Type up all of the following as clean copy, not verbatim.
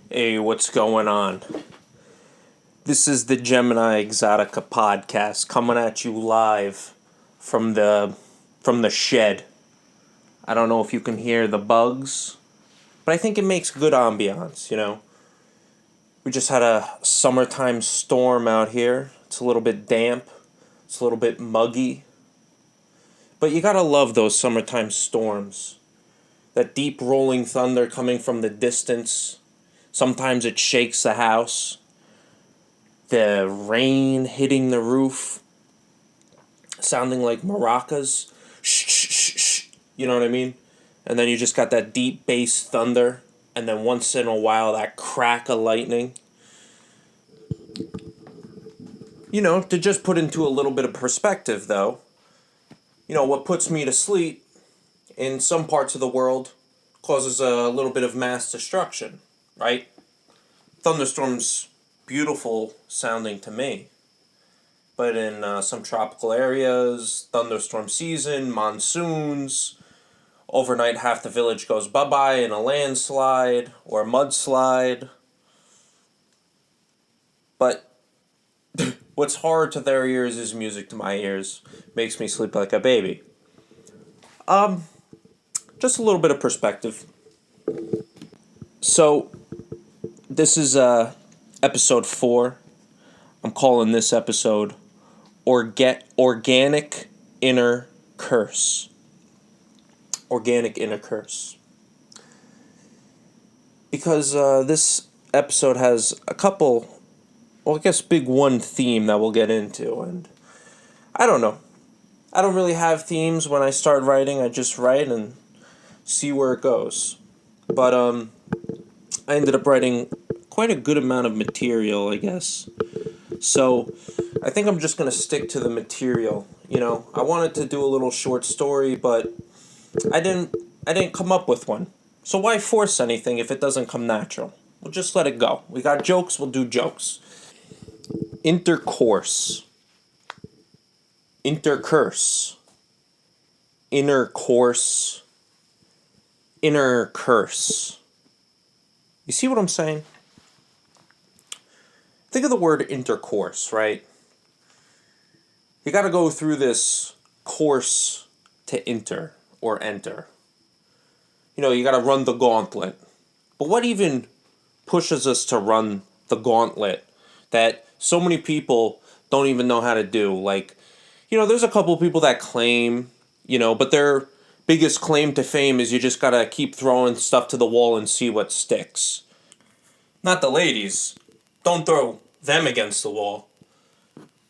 Hey, what's going on? This is the Gemini Exotica podcast coming at you live from the shed. I don't know if you can hear the bugs, but I think it makes good ambiance, you know. We just had a summertime storm out here. It's a little bit damp. It's a little bit muggy. But you gotta love those summertime storms. That deep rolling thunder coming from the distance. Sometimes it shakes the house. The rain hitting the roof. Sounding like maracas. Shh, shh, shh, shh. You know what I mean? And then you just got that deep bass thunder. And then once in a while, that crack of lightning. You know, to just put into a little bit of perspective, though. You know, what puts me to sleep in some parts of the world causes a little bit of mass destruction, right? Thunderstorms, beautiful sounding to me. But in some tropical areas, thunderstorm season, monsoons, overnight half the village goes bye-bye in a landslide or a mudslide. But what's horror to their ears is music to my ears. Makes me sleep like a baby. Just a little bit of perspective. So, this is episode 4. I'm calling this episode Organic Inner Curse. Organic Inner Curse. Because this episode has a couple, well, I guess big one theme that we'll get into. And I don't know. I don't really have themes when I start writing. I just write and see where it goes. But I ended up writing quite a good amount of material, I guess. So I think I'm just going to stick to the material. You know, I wanted to do a little short story, but I didn't come up with one. So why force anything if it doesn't come natural? We'll just let it go. We got jokes, we'll do jokes. Intercourse. Intercurse. Inner course. Inner curse. You see what I'm saying? Think of the word intercourse, right? You got to go through this course to enter or enter. You know, you got to run the gauntlet. But what even pushes us to run the gauntlet that so many people don't even know how to do? Like, you know, there's a couple of people that claim, you know, but their biggest claim to fame is you just got to keep throwing stuff to the wall and see what sticks. Not the ladies. Don't throw them against the wall.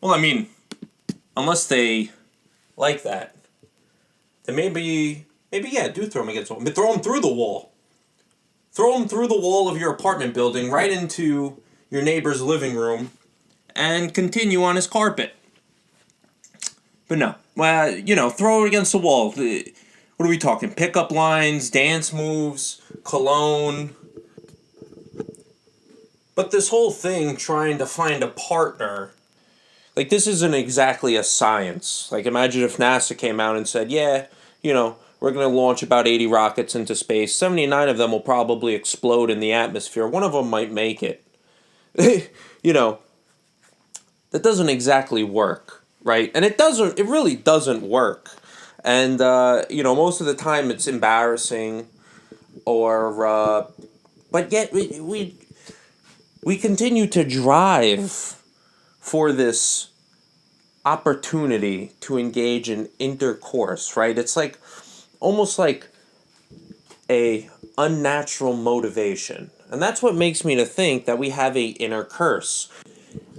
Well, I mean, unless they like that, then maybe yeah, do throw them against the wall. But throw them through the wall. Throw them through the wall of your apartment building right into your neighbor's living room and continue on his carpet. But no, well, you know, throw it against the wall. What are we talking? Pickup lines, dance moves, cologne. But this whole thing trying to find a partner, like, this isn't exactly a science. Like, imagine if NASA came out and said, yeah, you know, we're going to launch about 80 rockets into space. 79 of them will probably explode in the atmosphere. One of them might make it. You know, that doesn't exactly work, right? And it really doesn't work. And, you know, most of the time it's embarrassing or, but yet we continue to drive for this opportunity to engage in intercourse, right? It's like almost like a unnatural motivation. And that's what makes me to think that we have a inner curse.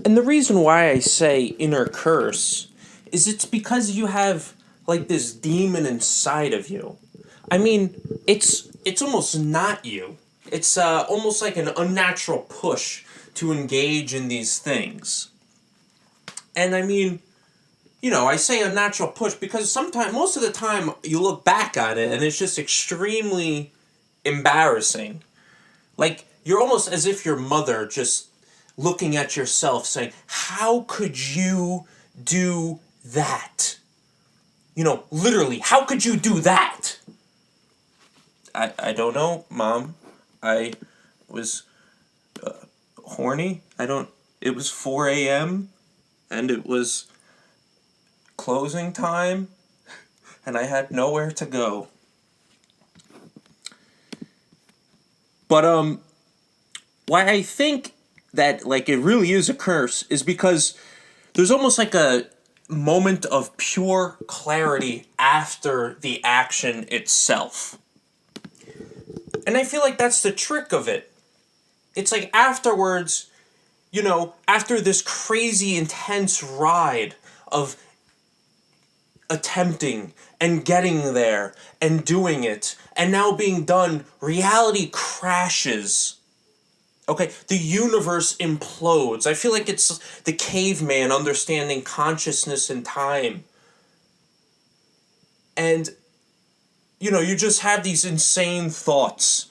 And the reason why I say inner curse is it's because you have like this demon inside of you. I mean, it's almost not you. It's almost like an unnatural push to engage in these things. And I mean, you know, I say unnatural push because most of the time, you look back at it and it's just extremely embarrassing. Like, you're almost as if your mother just looking at yourself saying, how could you do that? You know, literally, how could you do that? I don't know, Mom. I was horny. It was 4 a.m. and it was closing time and I had nowhere to go. But, why I think that, like, it really is a curse is because there's almost like a moment of pure clarity after the action itself. And I feel like that's the trick of it. It's like afterwards, after this crazy intense ride of attempting and getting there and doing it and now being done, reality crashes. Okay, the universe implodes. I feel like it's the caveman understanding consciousness and time. And, you just have these insane thoughts.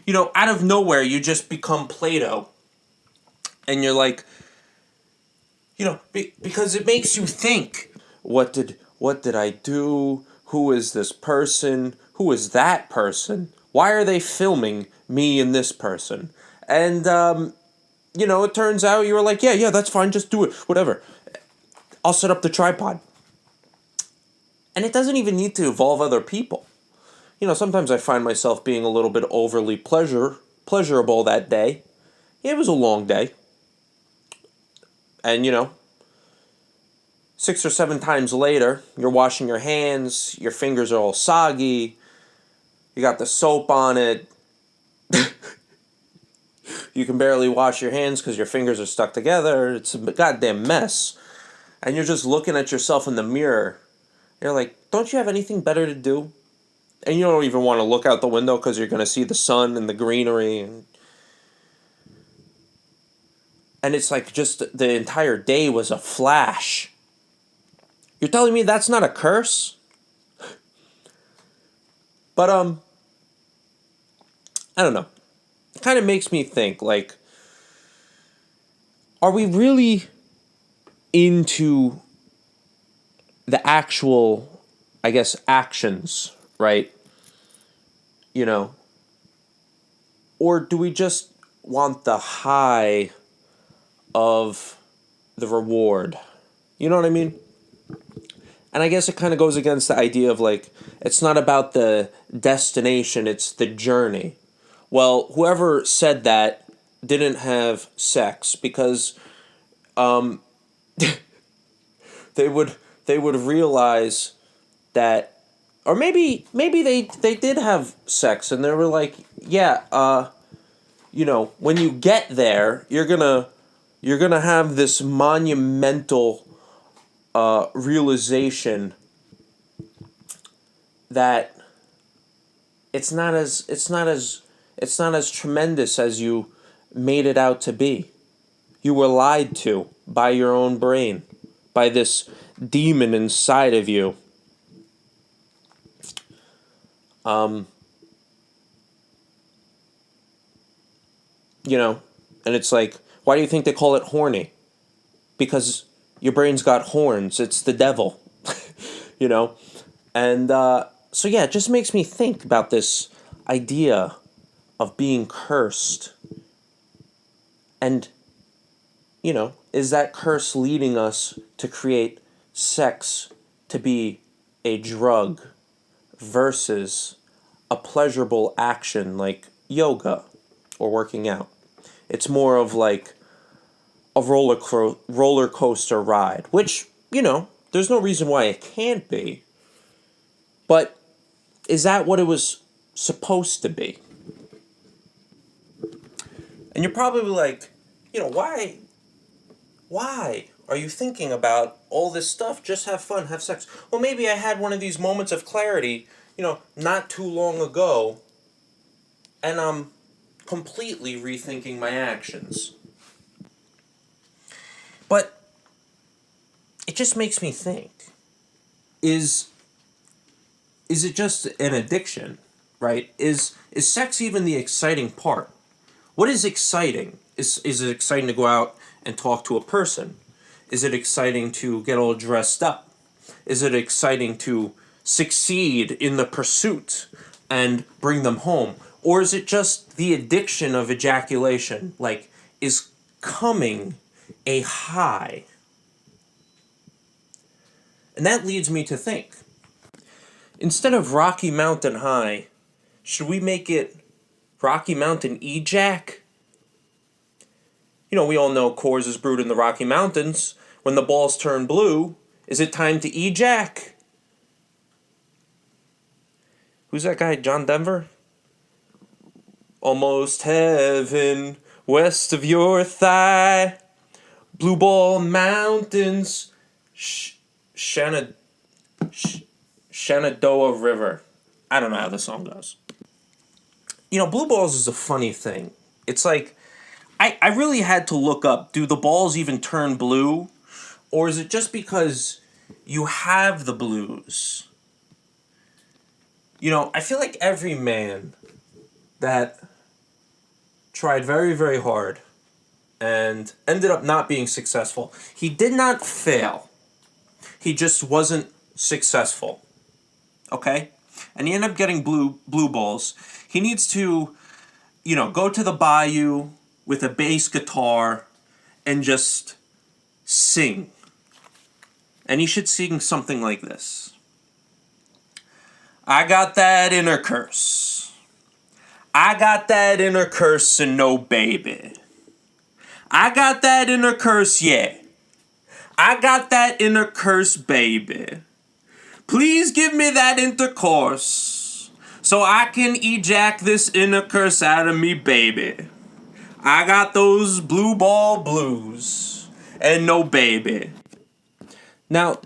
Out of nowhere, you just become Plato. And you're like, because it makes you think. What did I do? Who is this person? Who is that person? Why are they filming me and this person? And, it turns out you were like, yeah, that's fine, just do it, whatever. I'll set up the tripod. And it doesn't even need to involve other people. Sometimes I find myself being a little bit overly pleasurable that day. It was a long day. And, 6 or 7 times later, you're washing your hands, your fingers are all soggy, you got the soap on it, you can barely wash your hands because your fingers are stuck together, it's a goddamn mess. And you're just looking at yourself in the mirror. You're like, don't you have anything better to do? And you don't even want to look out the window because you're going to see the sun and the greenery. And it's like just the entire day was a flash. You're telling me that's not a curse? But, I don't know. It kind of makes me think, like, are we really into the actual, I guess, actions, right? Or do we just want the high of the reward? You know what I mean? And I guess it kind of goes against the idea of, like, it's not about the destination, it's the journey. Well, whoever said that didn't have sex because they would realize that, or maybe they did have sex and they were like, yeah, when you get there, you're gonna have this monumental realization that it's not as tremendous as you made it out to be. You were lied to by your own brain, by this demon inside of you. And it's like, why do you think they call it horny? Because your brain's got horns. It's the devil, And so yeah, it just makes me think about this idea of being cursed. And, is that curse leading us to create sex to be a drug versus a pleasurable action like yoga or working out? It's more of like a roller coaster ride, which, there's no reason why it can't be. But is that what it was supposed to be? And you're probably like, why are you thinking about all this stuff? Just have fun, have sex. Well, maybe I had one of these moments of clarity, not too long ago, and I'm completely rethinking my actions. But it just makes me think, is it just an addiction, right? Is sex even the exciting part? What is exciting? Is it exciting to go out and talk to a person? Is it exciting to get all dressed up? Is it exciting to succeed in the pursuit and bring them home? Or is it just the addiction of ejaculation? Like, is becoming a high. And that leads me to think, instead of Rocky Mountain High, should we make it Rocky Mountain Ejac? You know, we all know Coors is brewed in the Rocky Mountains. When the balls turn blue, is it time to Ejac? Who's that guy, John Denver? Almost heaven, west of your thigh, Blue Ball Mountains, Shenandoah River. I don't know how the song goes. You know, blue balls is a funny thing. It's like, I really had to look up, do the balls even turn blue? Or is it just because you have the blues? You know, I feel like every man that tried very, very hard and ended up not being successful, he did not fail. He just wasn't successful. Okay? And he ended up getting blue balls. He needs to, you know, go to the bayou with a bass guitar and just sing. And he should sing something like this. I got that inner curse. I got that inner curse and no baby. I got that inner curse, yeah. I got that inner curse, baby. Please give me that intercourse so I can ejac this inner curse out of me, baby. I got those blue ball blues and no baby. Now,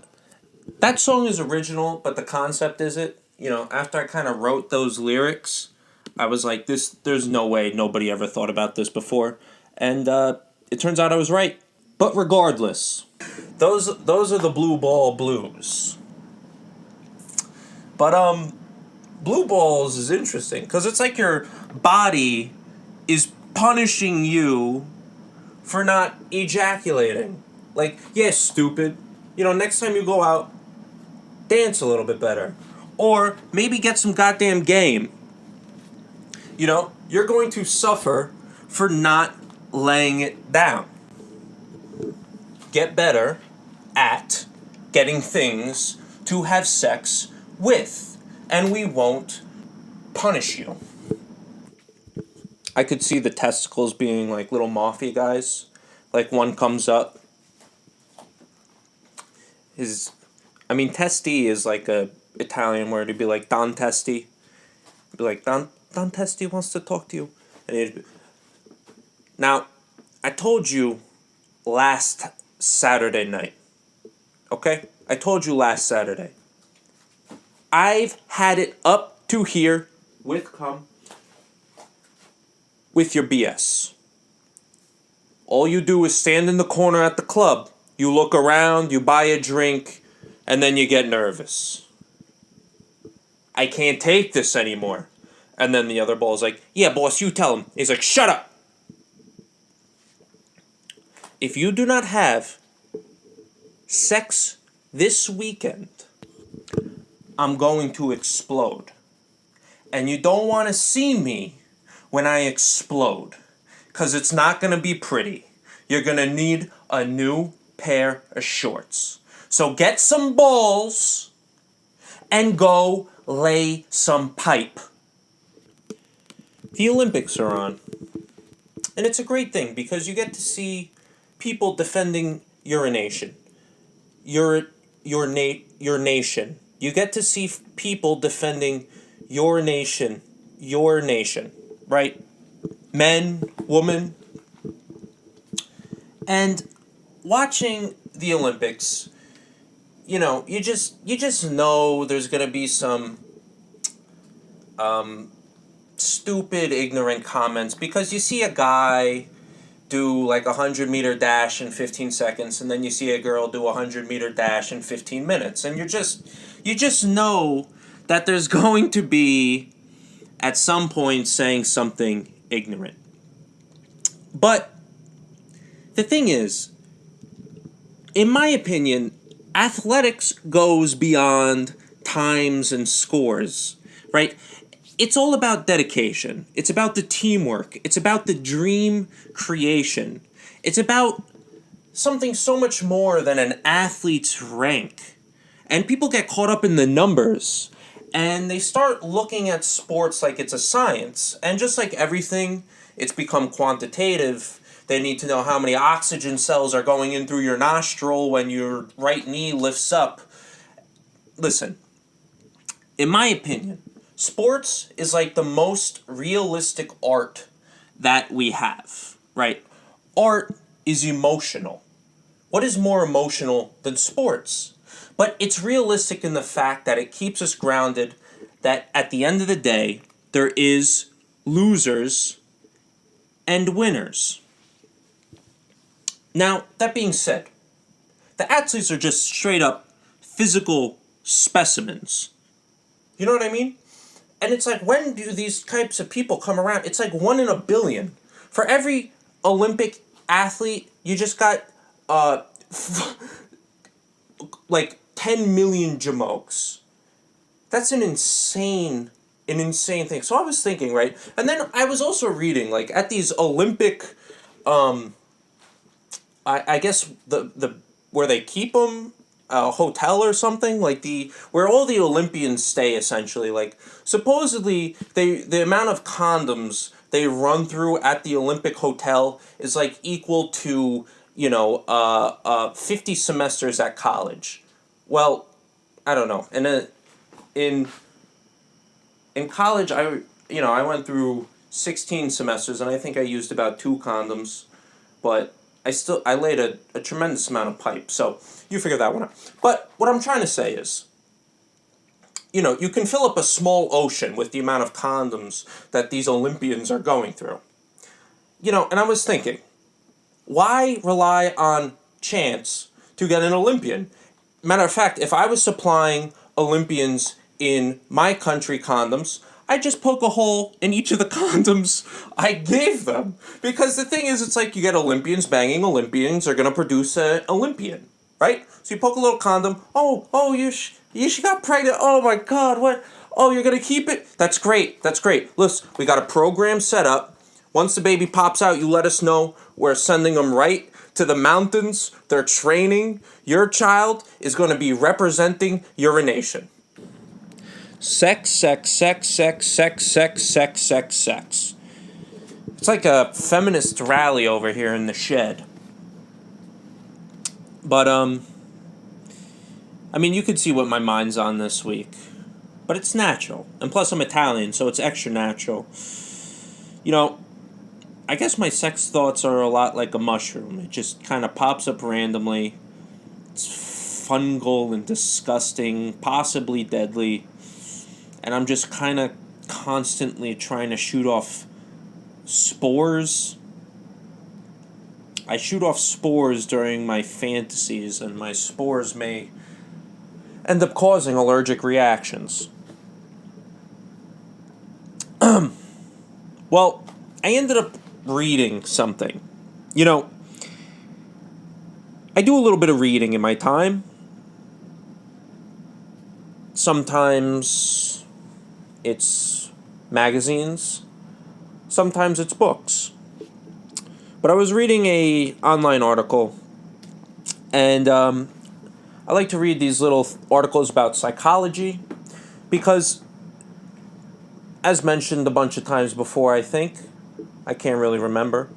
that song is original, but the concept isn't. You know, after I kind of wrote those lyrics, I was like, there's no way nobody ever thought about this before. And it turns out I was right. But regardless, those are the blue ball blues. But blue balls is interesting because it's like your body is punishing you for not ejaculating. Like, yeah, stupid. You know, next time you go out, dance a little bit better. Or maybe get some goddamn game. You know, you're going to suffer for not laying it down. Get better at getting things to have sex with, and we won't punish you. I could see the testicles being like little mafia guys. Like one comes up. Teste is like a Italian word. It'd be like Don Teste. It'd be like, Don Teste wants to talk to you. And it'd be... Now, I told you last Saturday night. Okay? I told you last Saturday. I've had it up to here with your BS. All you do is stand in the corner at the club. You look around, you buy a drink, and then you get nervous. I can't take this anymore. And then the other ball's like, yeah, boss, you tell him. He's like, shut up. If you do not have sex this weekend, I'm going to explode. And you don't want to see me when I explode, because it's not going to be pretty. You're going to need a new pair of shorts. So get some balls and go lay some pipe. The Olympics are on. And it's a great thing because you get to see people defending urination. Your nation. You get to see people defending your nation, right? Men, women. And watching the Olympics, you know, you just know there's going to be some stupid, ignorant comments because you see a guy do like a 100-meter dash in 15 seconds and then you see a girl do a 100-meter dash in 15 minutes and you just know that there's going to be at some point saying something ignorant. But the thing is, in my opinion, athletics goes beyond times and scores, right? It's all about dedication. It's about the teamwork. It's about the dream creation. It's about something so much more than an athlete's rank. And people get caught up in the numbers, and they start looking at sports like it's a science. And just like everything, it's become quantitative. They need to know how many oxygen cells are going in through your nostril when your right knee lifts up. Listen, in my opinion, sports is like the most realistic art that we have, right? Art is emotional. What is more emotional than sports? But it's realistic in the fact that it keeps us grounded, that at the end of the day, there is losers and winners. Now, that being said, the athletes are just straight up physical specimens. You know what I mean? And it's like, when do these types of people come around? It's like 1 in a billion. For every Olympic athlete, you just got like 10 million jamokes. That's an insane thing. So I was thinking, right? And then I was also reading, like, at these Olympic, I guess the where they keep them, a hotel or something, like where all the Olympians stay, essentially. Like, supposedly the amount of condoms they run through at the Olympic hotel is like equal to 50 semesters at college. Well, I don't know. And in college, I went through 16 semesters, and I think I used about 2 condoms, but I laid a tremendous amount of pipe, so you figure that one out. But what I'm trying to say is, you can fill up a small ocean with the amount of condoms that these Olympians are going through. And I was thinking, why rely on chance to get an Olympian? Matter of fact, if I was supplying Olympians in my country condoms, I just poke a hole in each of the condoms I gave them. Because the thing is, it's like you get Olympians banging Olympians are going to produce an Olympian, right? So you poke a little condom. Oh, you got pregnant. Oh my God, what? Oh, you're going to keep it? That's great. Listen, we got a program set up. Once the baby pops out, you let us know. We're sending them right to the mountains. They're training. Your child is going to be representing urination. Sex. It's like a feminist rally over here in the shed. But, you could see what my mind's on this week. But it's natural. And plus I'm Italian, so it's extra natural. I guess my sex thoughts are a lot like a mushroom. It just kind of pops up randomly. It's fungal and disgusting, possibly deadly. And I'm just kind of constantly trying to shoot off spores. I shoot off spores during my fantasies, and my spores may end up causing allergic reactions. Well, I ended up reading something. I do a little bit of reading in my time. Sometimes it's magazines. Sometimes it's books. But I was reading a online article, and I like to read these little articles about psychology because, as mentioned a bunch of times before, I can't really remember.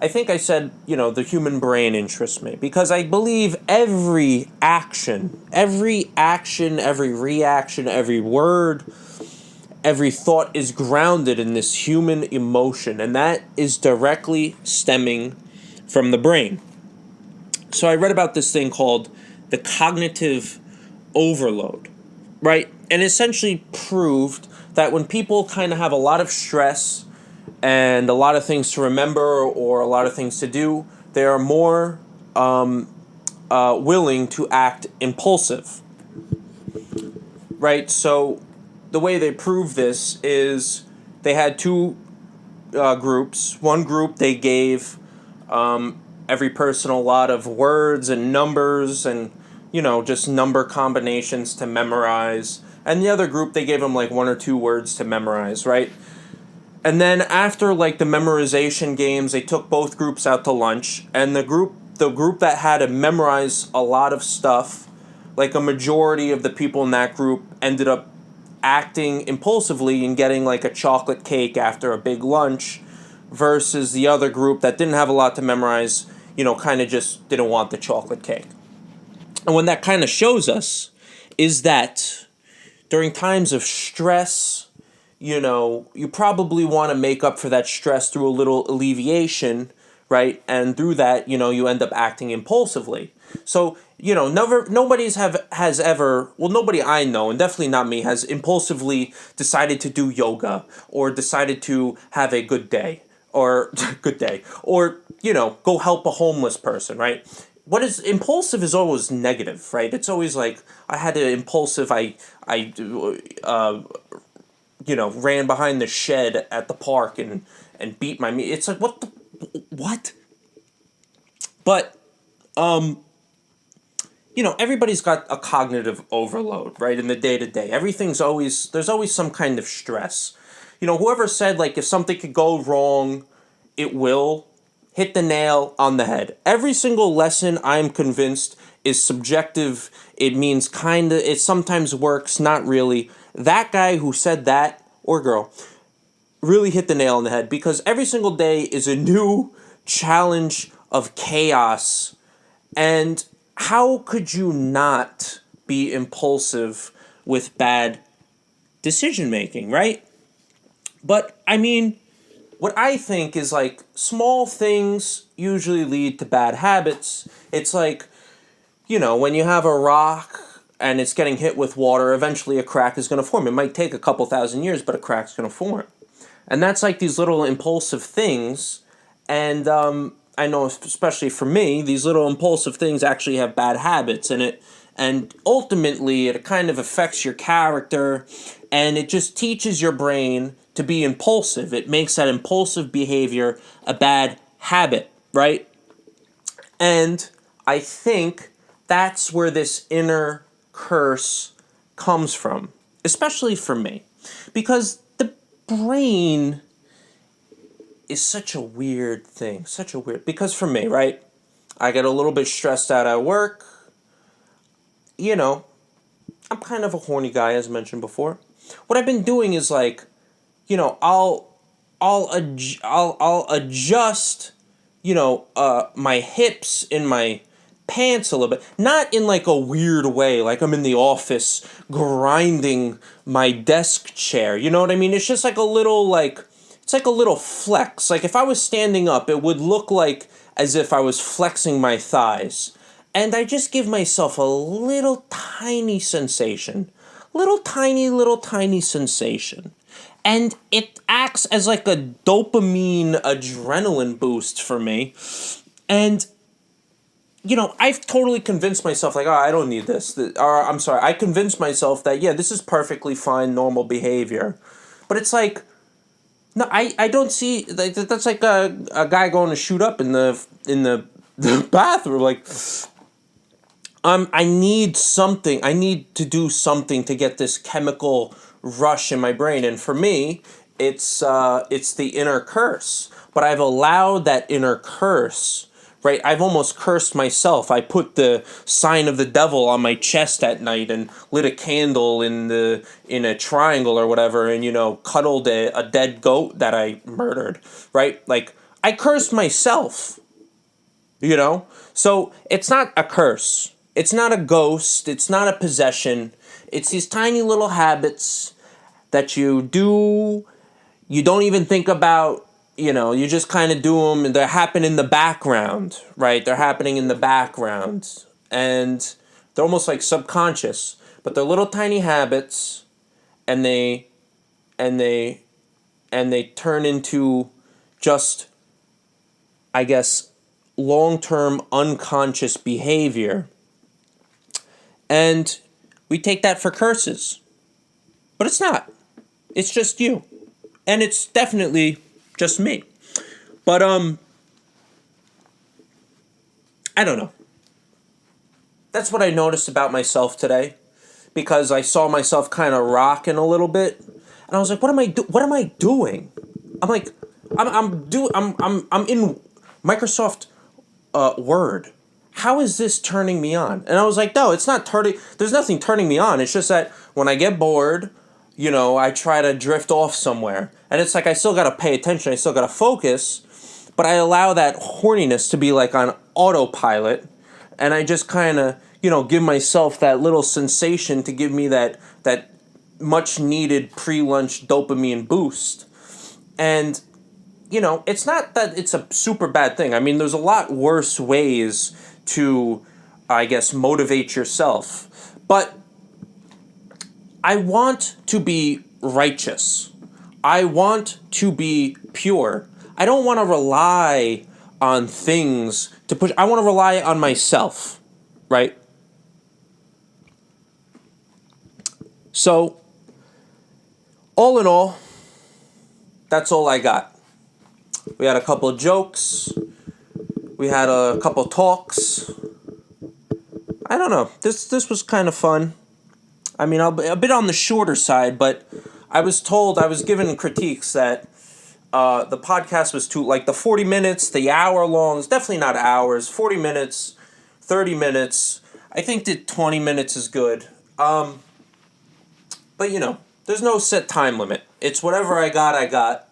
I think I said, the human brain interests me because I believe every action, every reaction, every word, every thought is grounded in this human emotion, and that is directly stemming from the brain. So I read about this thing called the cognitive overload, right? And essentially proved that when people kind of have a lot of stress and a lot of things to remember or a lot of things to do, they are more willing to act impulsive, right? So the way they prove this is they had 2 groups. One group, they gave every person a lot of words and numbers and, just number combinations to memorize. And the other group, they gave them like 1 or 2 words to memorize, right? And then after like the memorization games, they took both groups out to lunch, and the group that had to memorize a lot of stuff, like a majority of the people in that group ended up acting impulsively and getting like a chocolate cake after a big lunch, versus the other group that didn't have a lot to memorize, kind of just didn't want the chocolate cake. And what that kind of shows us is that during times of stress, you probably want to make up for that stress through a little alleviation, right? And through that, you end up acting impulsively. So, has ever, well, nobody I know, and definitely not me, has impulsively decided to do yoga or decided to have a good day or go help a homeless person, right? What is impulsive is always negative, right? It's always like I had to impulsive. I ran behind the shed at the park and beat my meat. It's like what? But everybody's got a cognitive overload, right? In the day to day, there's always some kind of stress. Whoever said like if something could go wrong, it will, hit the nail on the head. Every single lesson, I'm convinced, is subjective. It means it sometimes works, not really. That guy who said that, or girl, really hit the nail on the head, because every single day is a new challenge of chaos. And how could you not be impulsive with bad decision making, right? But I mean, what I think is like small things usually lead to bad habits. It's like, when you have a rock and it's getting hit with water, eventually a crack is going to form. It might take a couple thousand years, but a crack's going to form. And that's like these little impulsive things. And I know, especially for me, these little impulsive things actually have bad habits in it. And ultimately, it kind of affects your character, and it just teaches your brain to be impulsive. It makes that impulsive behavior a bad habit, right? And I think that's where this inner curse comes from, especially for me. Because the brain is such a weird thing, because for me, right? I get a little bit stressed out at work. I'm kind of a horny guy, as mentioned before. What I've been doing is like, I'll adjust, my hips in my pants a little bit, not in like a weird way, like I'm in the office grinding my desk chair. You know what I mean? It's just like it's like a little flex. Like if I was standing up, it would look like as if I was flexing my thighs. And I just give myself a little tiny sensation. Little tiny sensation. And it acts as like a dopamine adrenaline boost for me. And, I've totally convinced myself, like, oh, I don't need this. I convinced myself that, yeah, this is perfectly fine, normal behavior. But it's like, no, I don't see, like, that's like a guy going to shoot up in the bathroom, like... I need something. I need to do something to get this chemical rush in my brain. And for me, it's the inner curse. But I've allowed that inner curse, right? I've almost cursed myself. I put the sign of the devil on my chest at night and lit a candle in a triangle or whatever, and cuddled a dead goat that I murdered, right? Like I cursed myself. So it's not a curse. It's not a ghost. It's not a possession. It's these tiny little habits that you do. You don't even think about, you just kind of do them, and they happen in the background, right? They're happening in the background. And they're almost like subconscious. But they're little tiny habits, and they turn into just, I guess, long-term unconscious behavior. And we take that for curses. But it's not. It's just you. And it's definitely just me. But, I don't know. That's what I noticed about myself today. Because I saw myself kind of rocking a little bit. And I was like, what am I doing? I'm like, I'm in Microsoft Word. How is this turning me on? And I was like, no, it's not turning. There's nothing turning me on. It's just that when I get bored, I try to drift off somewhere, and it's like I still gotta pay attention. I still gotta focus, but I allow that horniness to be like on autopilot, and I just kind of give myself that little sensation to give me that much needed pre-lunch dopamine boost. And it's not that it's a super bad thing. I mean, there's a lot worse ways to, I guess, motivate yourself. But I want to be righteous. I want to be pure. I don't want to rely on things to push. I want to rely on myself, right? So, all in all, that's all I got. We had a couple of jokes. We had a couple of talks. I don't know. This was kind of fun. I mean, a bit on the shorter side, but I was given critiques that the podcast was too, like the 40 minutes, the hour long. It's definitely not hours. 40 minutes, 30 minutes. I think that 20 minutes is good. But there's no set time limit. It's whatever I got.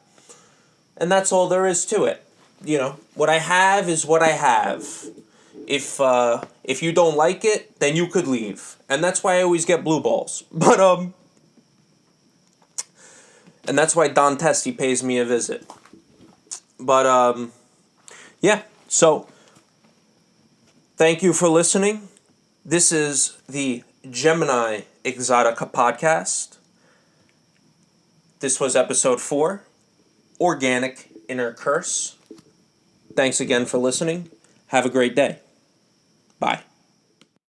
And that's all there is to it. What I have is what I have. If you don't like it, then you could leave. And that's why I always get blue balls. But, and that's why Don Teste pays me a visit. But, yeah. So, thank you for listening. This is the Gemini Exotica podcast. This was episode 4. Organic Inner Curse. Thanks again for listening. Have a great day. Bye.